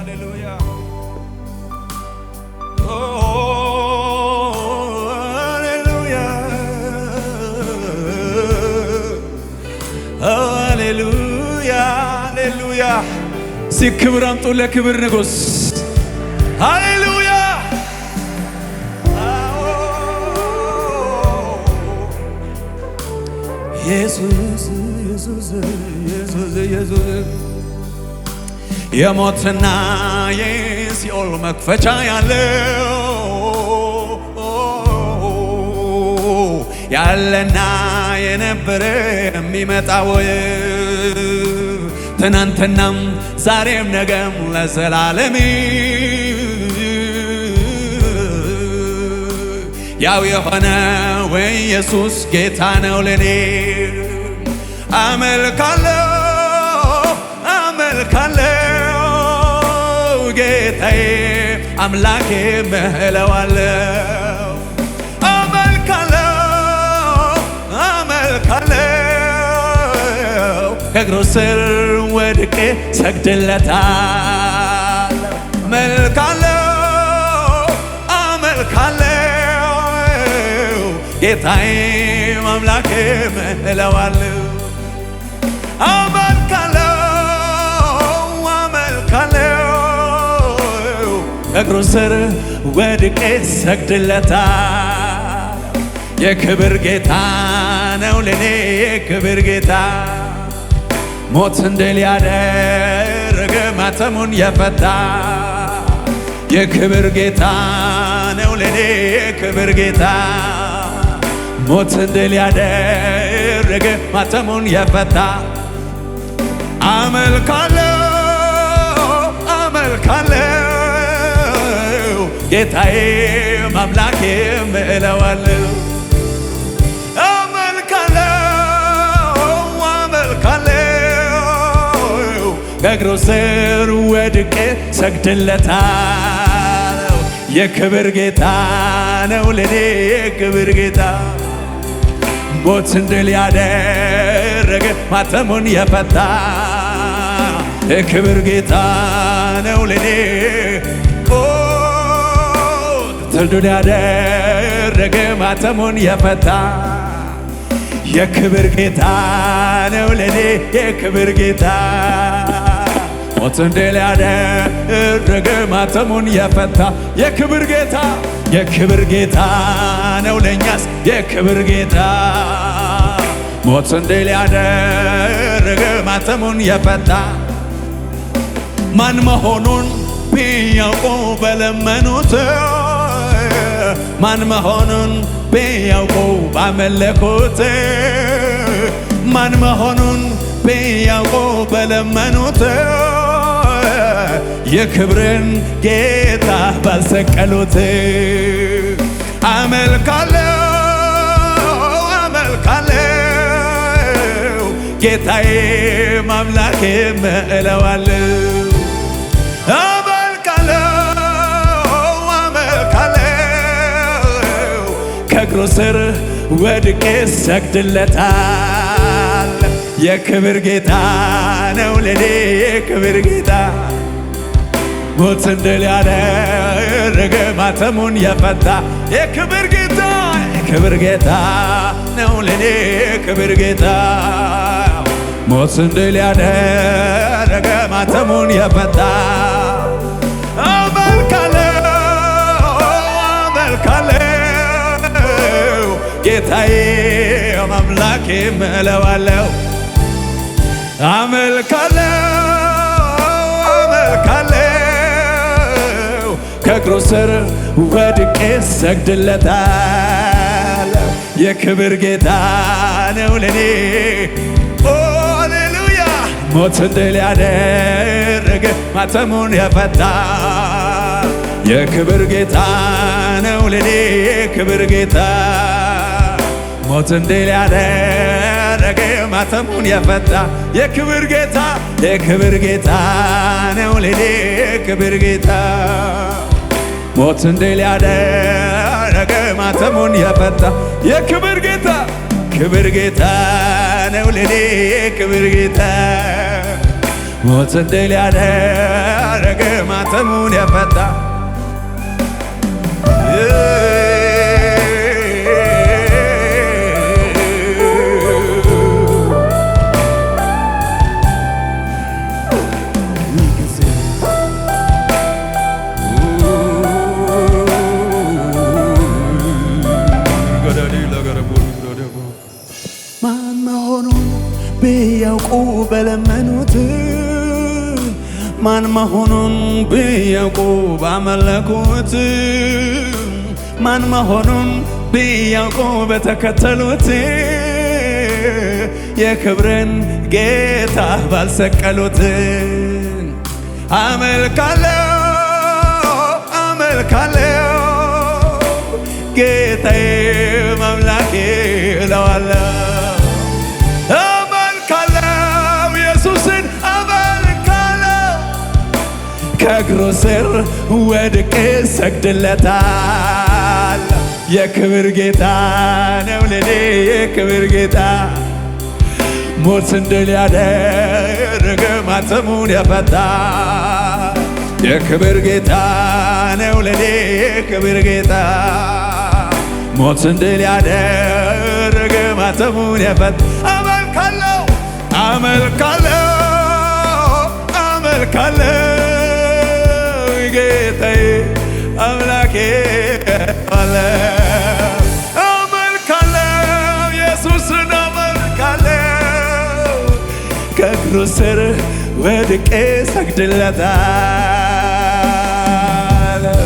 ሃሌሉያ ሃሌሉያ ሃሌሉያ ሲክብር አምጡ ለክብር ንጉሥ ሃሌሉያ ኢየሱስ ኢየሱስ ኢየሱስ ኢየሱስ የሞትና የሲኦል መክፈቻ ያለና የነበረ የሚመጣው ትናንትናም ዛሬም ነገም ለዘላለም ያው የሆነው ኢየሱስ ጌታ ነው ለኔ አመልካለሁ ጌታዬ አምላኬ እለዋለሁ አመልካለሁ ከእግሩ ስር ወድቄ ሰግድለታለሁ አመልካለሁ ጌታዬ አምላኬ እለዋለሁ ከእግሩ ስር ወድቄ ሰግድለታለሁ የክብር ጌታ ነው ለኔ የክብር ጌታ ሞትን ድል ያደረገ ማተሙን የፈታ የክብር ጌታ ነው ለኔ የክብር ጌታ ሞትን ድል ያደረገ ማተሙን የፈታ አመልካለሁ ጌታዬ አምላኬ እለዋለሁ አመልካለሁ ከእግሩ ስር ወድቄ ሰግድለታለሁ የክብር ጌታ ነው ለኔ የክብር ጌታ ሞትን ድል ያደረገ ማተሙን የፈታ የክብር ጌታ ነው ለኔ ድል ያደረገ ማተሙን የፈታ የክብር ጌታ ነው ለኔ የክብር ጌታ ሞትን ድል ያደረገ ማተሙን የፈታ የክብር ጌታ ነው ለኛስ የክብር ጌታ ሞትን ድል ያደረገ ማተሙን የፈታ ማን መሆኑን ቢያውቁ በለመኑት ማን መሆኑን ቢያውቁ ባመለኩት ማን መሆኑን ቢያውቁ በለመኑት የክብርን ጌታ ባልሰቀሉት አመልካለሁ ጌታዬ አምላኬ እለዋለሁ ከእግሩ ስር ወድቄ ሰግድለታለሁ የክብር ጌታ ነው ለኔ የክብር ጌታ ሞትን ድል ያደረገ ማተሙን የፈታ የክብር ጌታ ነው ለኔ የክብር ጌታ ሞትን ድል ያደረገ ማተሙን የፈታ አመልካለሁ ጌታዬ አምላኬ እለዋለሁ አመልካለሁ ከእግሩ ስር ወድቄ ሰግድለታለሁ የክብር ጌታ ነው ለኔ ሃሌሉያ ሞትን ድል ያደረገ ማተሙን የፈታ የክብር ጌታ ነው ለኔ የክብር ጌታ ሞትን ድል ያደረገ ማተሙን የፈታ የክብር ጌታ ነው ለኔ የክብር ጌታ ሞትን ድል ያደረገ ማተሙን የፈታ የክብር ጌታ ነው ለኔ የክብር ጌታ ሞትን ድል ያደረገ ያደረገ ማተሙን የፈታ ማን መሆኑን ቢያውቁ በለመኑት ማን መሆኑን ቢያውቁ ባመለኩት ማን መሆኑን ቢያውቁ በተከተሉት የክብርን ጌታ ባልሰቀሉት አመልካለሁ አመልካለሁ ጌታዬ አምላኬ እለዋለሁ አመልካለሁ ኢየሱስን አመልካለሁ ከእግሩ ስር ወድቄ ሰግድለታል የክብር ጌታ ነው ለኔ የክብር ጌታ ሞትን ድል ያደረገ ማተሙን የፈታ የክብር ጌታ ነው ለኔ የክብር ጌታ ሞትን ድል ያደረገ ማተሙን የፈታ አመልካለሁ አመልካለሁ አመልካለሁ ጌታዬ አምላኬ አመልካለሁ ኢየሱስን አመልካለሁ ከእግሩ ስር ወድቄ ሰግድለታለሁ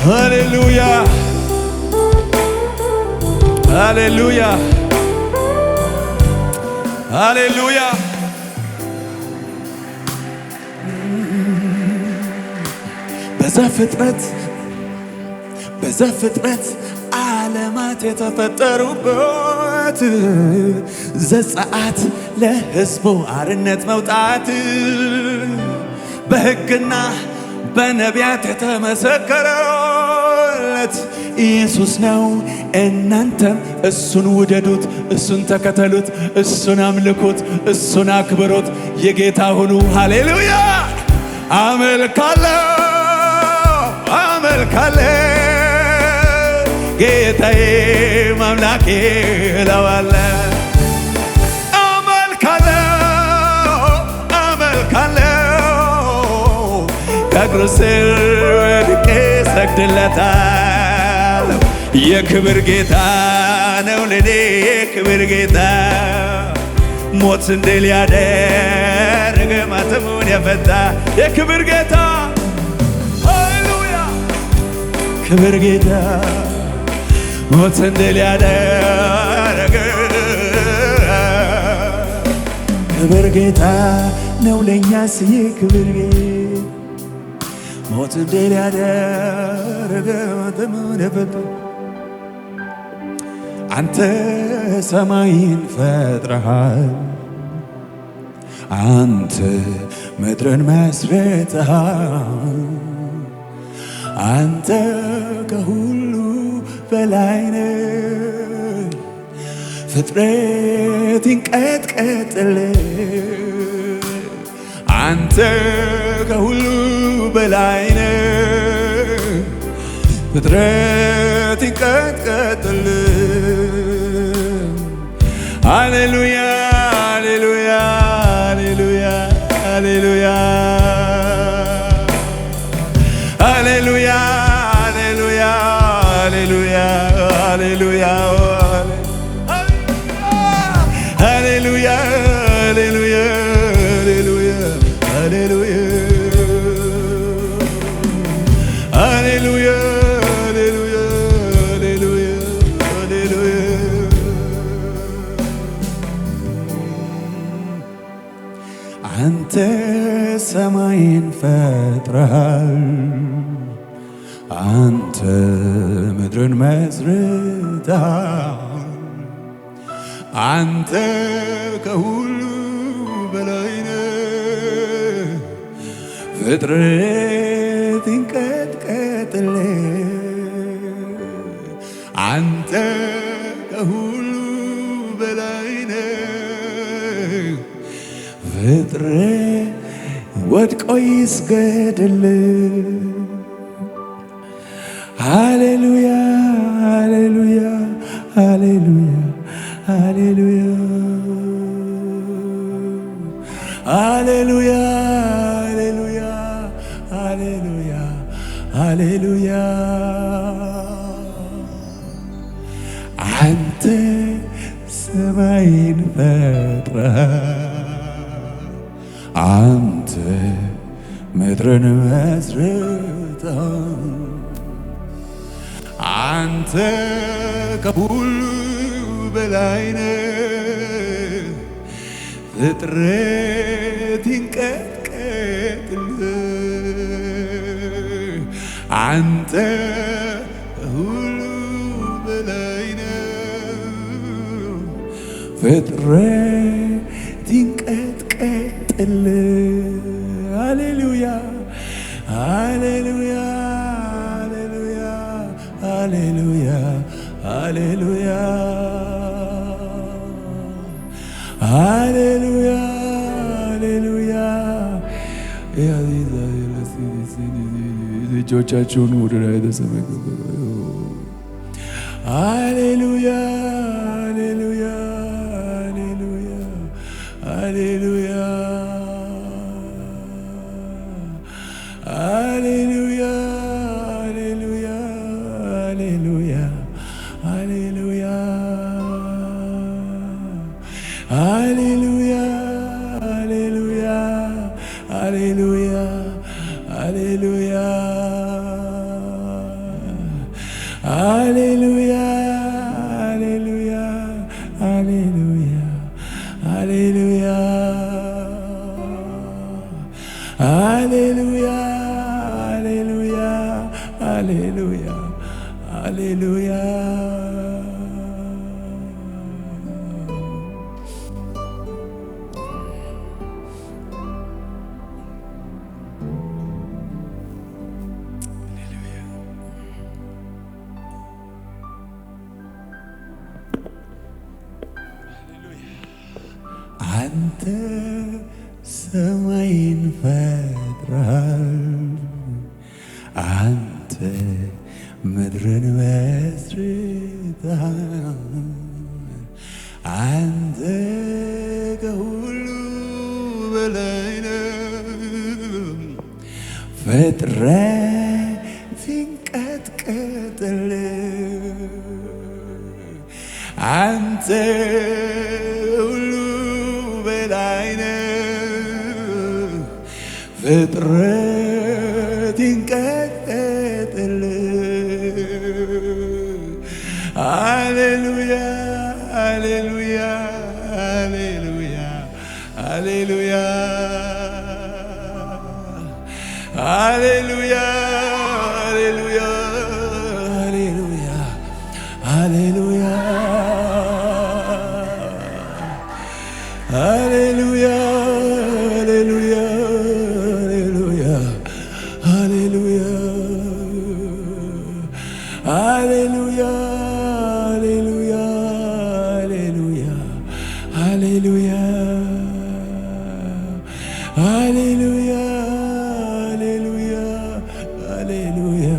ሃሌሉያ ሃሌሉያ ሃሌሉያ በዘፍጥረት ዓለማት የተፈጠሩበት ዘጸአት ለሕዝቡ አርነት መውጣት በሕግና በነቢያት የተመሰከረለት ኢየሱስ ነው። እናንተም እሱን ውደዱት፣ እሱን ተከተሉት፣ እሱን አምልኩት፣ እሱን አክብሩት፣ የጌታ ሁኑ። ሃሌሉያ አመልካለሁ አመልካለሁ ጌታዬ አምላኬ እለዋለሁ አመልካለሁ አመልካለሁ ከእግሩ ስር ወድቄ ሰግድለታለሁ የክብር ጌታ ነው ለኔ የክብር ጌታ ሞትን ድል ያደረገ ማተሙን የፈታ የክብር ጌታ ሃሌሉያ ክብር ጌታ ሞትን ድል ያደረገ ክብር ጌታ ነው ለኛስ የክብር ጌታ ሞትን ድል ያደረገ ማተሙን የፈታ አንተ ሰማይን ፈጥረሃል አንተ ምድርን መስርተሃል አንተ ከሁሉ በላይ ነህ ፍጥረት ይንቀጥቀጥልህ አንተ ከሁሉ በላይ ነህ ፍጥረት ይንቀጥቀጥልህ ሃሌሉያ ሃሌሉያ ሃሌሉያ ሃሌሉያ ሃሌሉያ ሃሌሉያ ሃሌሉያ ሃሌሉያ ሃሌሉያ ሃሌሉያ ሃሌሉያ ሃሌሉያ አንተ ሰማይን ፈጥረሃል አንተ ምድርን መስርተሃል አንተ ከሁሉ በላይ ነህ ፍጥረት ይንቀጥቀጥልህ አንተ ከሁሉ በላይ ነህ። ፍጥረት ወድቆ ይስገድልህ። ሃሌሉያ ሃሌሉያ ሃሌሉያ ሃሌሉያ ሃሌሉያ ሃሌሉያ ሃሌሉያ። አንተ ሰማይን ፈጥረሃል፣ አንተ ምድርን መስርተሃል። አንተ ከሁሉ በላይ ነህ። ፍጥረት ይንቀጥቀጥልህ። አንተ ከሁሉ በላይ ነህ። ፍጥረት ይንቀጥቀጥልህ። ሃሌሉያ ሃሌሉያ ሃሌሉያ ሃሌሉያ ሃሌሉያ ሃሌሉያ። እጆቻችሁን ወደ ላይ ተሰበሰቡ። ሃሌሉያ ሃሌሉያ ሃሌሉያ ሃሌሉያ ሃሌሉያ ሃሌሉያ ሃሌሉያ ሃሌሉያ ሃሌሉያ ሃሌሉያ ሃሌሉያ ሃሌሉያ ሃሌሉያ ሃሌሉያ ሃሌሉያ ሃሌሉያ። አንተ ሰማይን ፈጥረሃል፣ አንተ ምድርን መስርተሃል። አንተ ከሁሉ በላይ ነህ። ፍጥረት ይንቀጥቀጥልህ። አንተ ሁሉ በላይ ነህ። ፍጥረት ይንቀጥቀጥልህ። ሃሌሉያ ሃሌሉያ ሃሌሉያ ሃሌሉያ ሃሌሉያ ሃሌሉያ ሃሌሉያ ሃሌሉያ ሃሌሉያ ሃሌሉያ ሃሌሉያ ሃሌሉያ ሃሌሉያ ሃሌሉያ ሃሌሉያ ሃሌሉያ